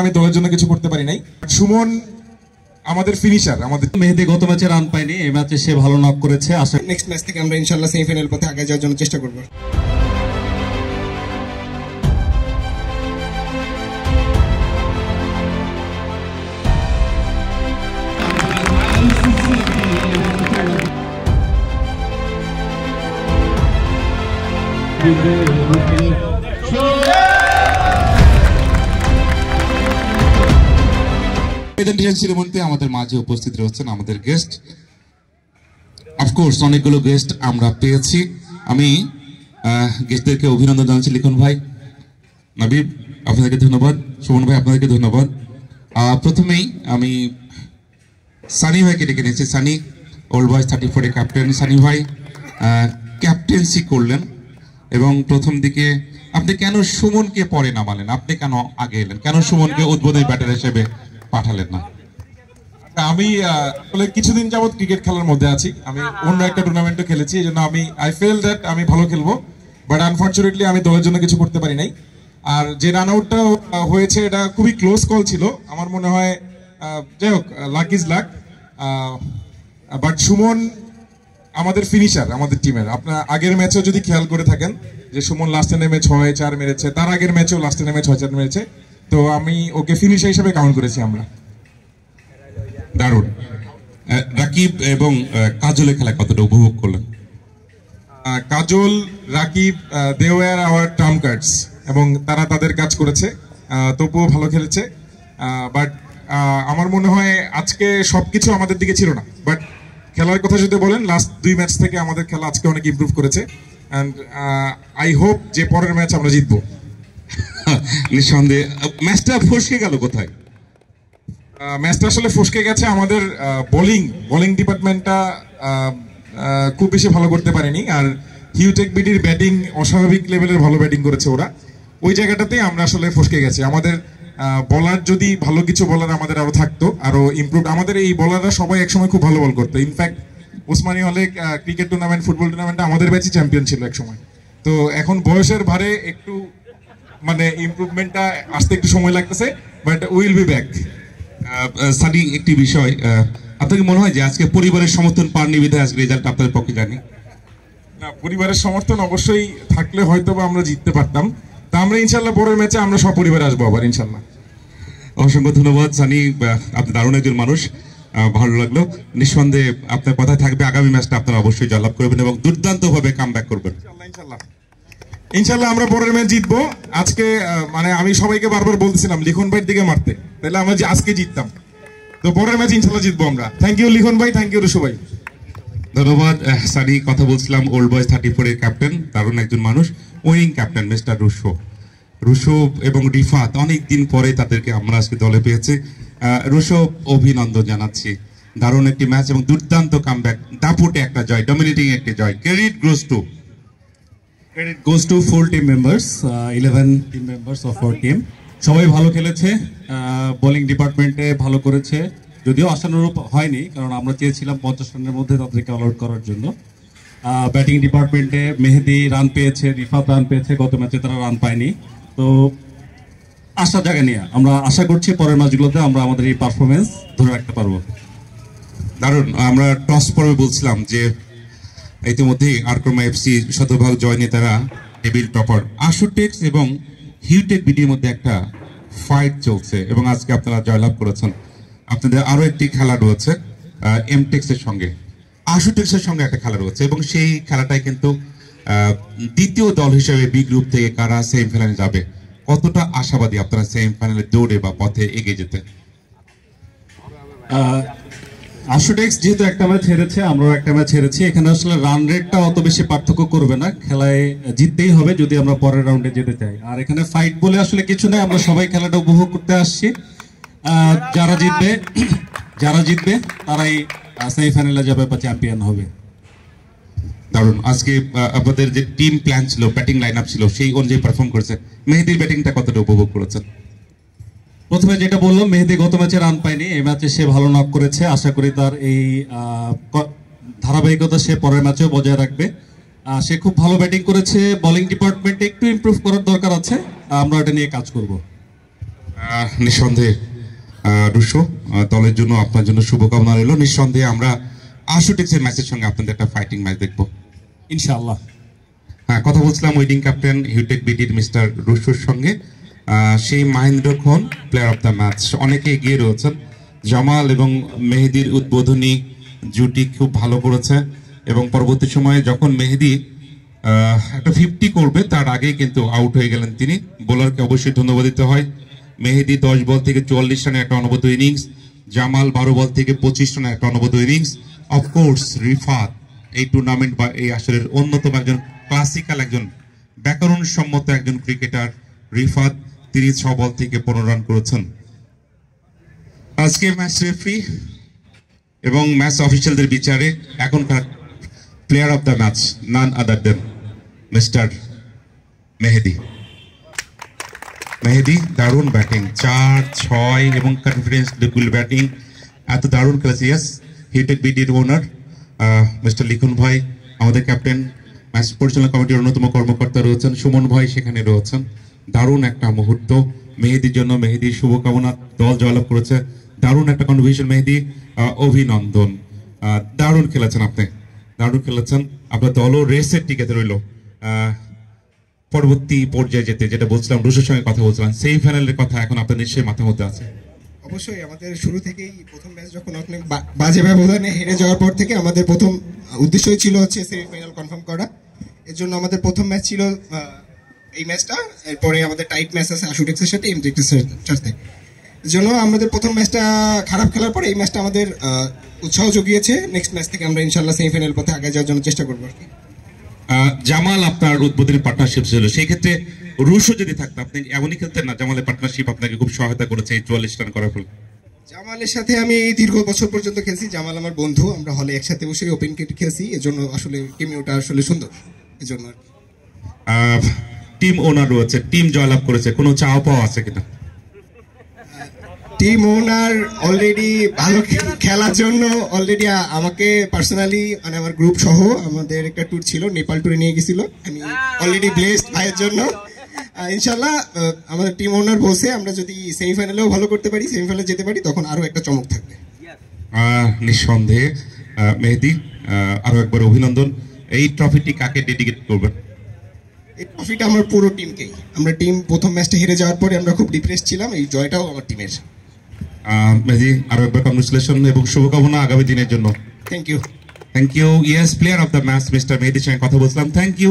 আমি দলের জন্য কিছু করতে পারি নাই। সুমন আমাদের ফিনিশার, আমাদের মেহেদী গত ম্যাচে রান পায়নি, এই ম্যাচে সে ভালো নক করেছে। আশা নেক্সট ম্যাচ থেকে আমরা ইনশাআল্লাহ সেমিফাইনাল পথে আগে যাওয়ার জন্য চেষ্টা করব। প্রেজেন্টেশন সেরেমনিতে আমাদের মাঝে উপস্থিত রয়েছেন আমাদের গেস্ট। অফকোর্স অনেকগুলো গেস্ট আমরা পেয়েছি। আমি গেস্টদেরকে অভিনন্দন জানাচ্ছি। লিখন ভাই, নবীব আপনাদেরকে ধন্যবাদ, সুমন ভাই আপনাদেরকে ধন্যবাদ। প্রথমেই আমি সানি ভাইকে ডেকে নিয়েছি। সানি ওল্ড বয়েজ 34 এর ক্যাপ্টেন। সানি ভাই ক্যাপ্টেন্সি করলেন এবং প্রথম দিকে আপনি কেন সুমনকে পরে নামালেন? আপনি কেন আগে এলেন? কেন সুমনকে উদ্বোধনী ব্যাটার হিসেবে পাঠালেন না? আমি কিছুদিন যাবত ক্রিকেট খেলার মধ্যে আছি। আমি অন্য একটা টুর্নামেন্টে খেলেছি, এই জন্য আই ফিল দ্যাট আমি ভালো খেলবো, বাট আনফর্চুনেটলি আমি দলের জন্য কিছু করতে পারি নাই। আর যে রান আউটটা হয়েছে এটা খুবই ক্লোজ কল ছিল। আমার মনে হয় যাই হোক, লাক ইজ লাক। বাট সুমন আমাদের ফিনিশার, আমাদের টিমের। আপনার আগের ম্যাচেও যদি খেয়াল করে থাকেন যে সুমন লাস্টে নেমে 6-4 মেরেছে, তার আগের ম্যাচেও লাস্টে নেমে 6-4 মেরেছে। তো আমি ওকে ফিনিশার হিসেবে কাউন্ট করেছি আমরা। দারুণ। রাকিব এবং কাজলের খেলা কতটা উপভোগ করলেন? Kajal, Rakib, they were our trump cards এবং তারা তাদের কাজ করেছে, তবুও ভালো খেলেছে। বাট আমার মনে হয় আজকে সবকিছু আমাদের দিকে ছিল না। বাট খেলার কথা যদি বলেন, লাস্ট 2 ম্যাচ থেকে আমাদের খেলা আজকে অনেক ইমপ্রুভ করেছে। অ্যান্ড আই হোপ যে পরের ম্যাচ আমরা জিতবো। নিঃসন্দেহে। ম্যাচটা ফসকে গেল কোথায়? ম্যাচটা আসলে ফসকে গেছে আমাদের বোলিং ডিপার্টমেন্টটা খুব বেশি ভালো করতে পারেনি। আর হিউটেক বিডির ব্যাটিং অস্বাভাবিক লেভেলের ভালো ব্যাটিং করেছে ওরা। ওই জায়গাটাতেই আমরা আসলে ফসকে গেছি। আমাদের বলার যদি ভালো কিছু বলার আমাদের আরো থাকতো, আরো ইমপ্রুভ। আমাদের এই বলাররা সবাই একসময় খুব ভালো বল করতো। ইনফ্যাক্ট ওসমানী হলে ক্রিকেট টুর্নামেন্ট, ফুটবল টুর্নামেন্টে আমাদের ব্যাচই চ্যাম্পিয়ন ছিল একসময়। তো এখন বয়সের ভারে একটু মানে ইমপ্রুভমেন্টটা আসতে একটু সময় লাগতেছে, but will be back. Sunny, একটি বিষয়, আপনাকে মনে হয় যে আজকে পরিবারের সমর্থন পাননি বিধায় আজকে রেজাল্ট আপনাদের পক্ষে জানি না? পরিবারের সমর্থন অবশ্যই থাকলে হয়তো বা আমরা জিততে পারতাম। তা আমরা ইনশাল্লাহ পরের ম্যাচে আমরা সপরিবারে আসবো আবার ইনশাল্লাহ। অসংখ্য ধন্যবাদ সানি, আপনি দারুণ একজন মানুষ, ভালো লাগলো। নিঃসন্দেহে আপনার কথায় থাকবে আগামী ম্যাচটা আপনারা অবশ্যই জয়লাভ করবেন এবং দুর্দান্ত ভাবে কামব্যাক করবেন। ইনশাল্লাহ আমরা পরের ম্যাচ জিতবো। আজকে মানে আমি সবাইকে বারবার বলতেছিলাম লিখন ভাইয়ের দিকে মারতে, তাহলে আমরা আজকে জিততাম। তো পরের ম্যাচ ইনশাল্লাহ জিতবো আমরা। থ্যাংক ইউ লিখন ভাই, থ্যাংক ইউ রুশু ভাই। ধন্যবাদ সানি। কথা বলছিলাম ওল্ড বয়েজ 34 এর ক্যাপ্টেন, দারুণ একজন মানুষ, উইনিং ক্যাপ্টেন মিস্টার রুশো এবং রিফাত। অনেকদিন পরে তাদেরকে আমরা আজকে দলে পেয়েছি। রুশো, অভিনন্দন জানাচ্ছি। দারুণ একটি ম্যাচ এবং দুর্দান্ত কামব্যাক, দাপুটে একটা জয়, ডমিনেটিং একটি জয়। Credit goes to full team members, 11 team members of our team. সবাই ভালো খেলেছে, বোলিং ডিপার্টমেন্টে ভালো করেছে, যদিও আশানুরূপ হয়নি, কারণ আমরা চেয়েছিলাম 50 রানের মধ্যে তাদেরকে অল আউট করার জন্য। ব্যাটিং ডিপার্টমেন্টে মেহেদী রান পেয়েছে, রিফাত রান পেয়েছে, গত ম্যাচে তারা রান পায়নি। তো আশা জায়গা নিয়ে আমরা আশা করছি পরের ম্যাচগুলোতে আমরা আমাদের এই পারফরমেন্স ধরে রাখতে পারবো। দারুণ। আমরা টস পর্বে বলছিলাম যে ইতিমধ্যেই আরক্রমা এফসি শতভাগ জয় নিয়ে তারা টেবিল টপার। আশুটেক্স এবং হিউটেক বিডির মধ্যে একটা ফাইট চলছে এবং আজকে আপনারা জয়লাভ করেছেন। আপনাদের আরো একটি খেলা রয়েছে এমটেক্সের সঙ্গে, আশুটেক্সের সঙ্গে একটা খেলা রয়েছে এবং সেই খেলাটাই কিন্তু দ্বিতীয় দল হিসেবে বি গ্রুপ থেকে কারা সেমিফাইনালে যাবে। কতটা আশাবাদী আপনারা সেমিফাইনালে দৌড়ে বা পথে এগিয়ে যেতে? আশুটেক্স যেহেতু একটা ম্যাচ হেরেছে, আমরাও একটা ম্যাচ হেরেছি, এখানে আসলে রান রেটটা অত বেশি পার্থক্য করবে না। খেলায় জিততেই হবে যদি আমরা পরের রাউন্ডে যেতে চাই। আর এখানে ফাইট বলে আসলে কিছু নেই, আমরা সবাই খেলাটা উপভোগ করতে আসছি। যারা জিতবে তারাই সেমিফাইনালে যাবে বা চ্যাম্পিয়ন হবে। দারুণ। আজকে আপনাদের যে টিম প্ল্যান ছিল, ব্যাটিং লাইন আপ ছিল, সেই অনুযায়ী পারফর্ম করেছে। মেহেদীর ব্যাটিংটা কতটা উপভোগ করেছেন? প্রথমে যেটা বললাম, মেহেদী গত ম্যাচে রান পায়নি, এই ম্যাচে সে ভালো নক করেছে। আশা করি তার এই ধারাবাহিকতা সে পরের ম্যাচেও বজায় রাখবে। সে খুব ভালো ব্যাটিং করেছে। বোলিং ডিপার্টমেন্টে একটু ইমপ্রুভ করার দরকার আছে, আমরা এটা নিয়ে কাজ করব। নিঃসন্দেহে রুশো দলের জন্য আপনার জন্য শুভকামনা রইল। নিঃসন্দেহে আমরা আশুটেক্সের ম্যাচের সঙ্গে আপনাদের একটা ফাইটিং ম্যাচ দেখবো ইনশাআল্লাহ। হ্যাঁ, কথা বলছিলাম উইডিং ক্যাপ্টেন হিউটেক বিডির মিস্টার রুশোর সঙ্গে। সেই মহেন্দ্র খন প্লেয়ার অফ দ্য ম্যাচ, অনেকে এগিয়ে রয়েছেন। জামাল এবং মেহেদির উদ্বোধনী জুটি খুব ভালো করেছে এবং পরবর্তী সময়ে যখন মেহেদি একটা 50 করবে তার আগে কিন্তু আউট হয়ে গেলেন তিনি। বোলারকে অবশ্যই ধন্যবাদ দিতে হয়। মেহেদি 10 বল থেকে 44 রানে একটা অনবদ্য ইনিংস, জামাল 12 বল থেকে 25 রানে একটা অনবদ্য ইনিংস। অফকোর্স রিফাত এই টুর্নামেন্ট বা এই আসরের অন্যতম একজন ক্লাসিক্যাল একজন ব্যাকরণসম্মত একজন ক্রিকেটার রিফাত, তিনি 6 বল থেকে 15 রান করেছেন। আজকে ম্যাচ রেফারি এবং ম্যাচ অফিসিয়ালদের বিচারে এখনকার player of the match none other than mister Mehedi. Mehedi দারুণ ব্যাটিং, 4, 6 এবং কনফিডেন্স লেভেল ব্যাটিং, এত দারুণ খেলেছে। ইয়াস, হিউটেক বিডির ওনার মিস্টার লিখন ভাই, আমাদের ক্যাপ্টেন, ম্যাচ পরিচালনা কমিটির অন্যতম কর্মকর্তা রয়েছেন, সুমন ভাই সেখানে রয়েছেন। দারুণ একটা মুহূর্ত মেহেদির জন্য, মেহেদির শুভকামনা। দল জয়লাভ করেছে, দারুণ একটা কন্ট্রিবিউশন মেহেদি, অভিনন্দন। দারুণ খেলেছেন আপনি, দারুণ খেলেছেন। আপনার দলও রেসের টিকেতে রইল পরবর্তী পর্যায়ে যেতে। যেটা বলছিলাম, রুশের সঙ্গে কথা বলছিলাম, সেমিফাইনালের কথা এখন আপনার নিশ্চয়ই মাথার মধ্যে আছে। অবশ্যই আমাদের শুরু থেকেই প্রথম ম্যাচ যখন অনেক বাজে ব্যবধানে হেরে যাওয়ার পর থেকে আমাদের প্রথম উদ্দেশ্যই ছিল হচ্ছে সেমিফাইনাল কনফার্ম করা। এর জন্য আমাদের প্রথম ম্যাচ ছিল এই ম্যাচটা, এরপরে আমাদের টাইট ম্যাচ আছে আশুটেক্সের সাথে, এমটেক্সের সাথে। এর জন্য আমাদের প্রথম ম্যাচটা খারাপ খেলার পর এই ম্যাচটা আমাদের উৎসাহ জুগিয়েছে। নেক্সট ম্যাচ থেকে আমরা ইনশাল্লাহ সেমিফাইনাল পথে আগে যাওয়ার জন্য চেষ্টা করবো আর কি। জামাল আপনার উদ্বোধনী পার্টনারশিপ ছিল, সেই ক্ষেত্রে রুশো যদি থাকতো আপনি এমনই খেলতেন না? জামালের পার্টনারশিপ আপনাকে খুব সহায়তা করেছে এই 44 রান করার ফলে। জামালের সাথে আমি দীর্ঘ বছর পর্যন্ত খেলছি, জামাল আমার বন্ধু, আমরা হলে একসাথে বসে ওপেন ক্রিকেট খেলছি, এজন্য আসলে টিমটা আসলে সুন্দর। এজন্য টিম ওনার রয়েছে, টিম জয়লাভ করেছে, কোনো চাওয়া পাওয়া আছে কিনা? টিম ওনার অলরেডি ভালো খেলার জন্য অলরেডি আমাকে পার্সোনালি মানে আমার গ্রুপ সহ আমাদের একটা ট্যুর ছিল, নেপাল ট্যুরে নিয়ে গেছিল। আমি অলরেডি ব্লেসড ভাইয়ের জন্য। ইনশাল্লাহ আমাদের টিম ওনার বসে আমরা যদি সেমিফাইনালেও ভালো করতে পারি, সেমিফাইনালে যেতে পারি, তখন আরো একটা চমক থাকবে। নিঃসন্দেহে মেহেদি, আরো একবার অভিনন্দন। এই ট্রফিটি কাকে ডেডিকেট করবেন? এই ট্রফিটা আমার পুরো টিমকেই। আমরা টিম প্রথম ম্যাচটা হেরে যাওয়ার পরে আমরা খুব ডিপ্রেস ছিলাম, এই জয়টাও আমার টিমের। মেহেদি, আরো একবার কংগ্রেচুলেশন এবং শুভকামনা আগামী দিনের জন্য। Thank you. Thank you. Yes, player of the match mister মেহেদির সঙ্গে কথা বলছিলাম। Thank you.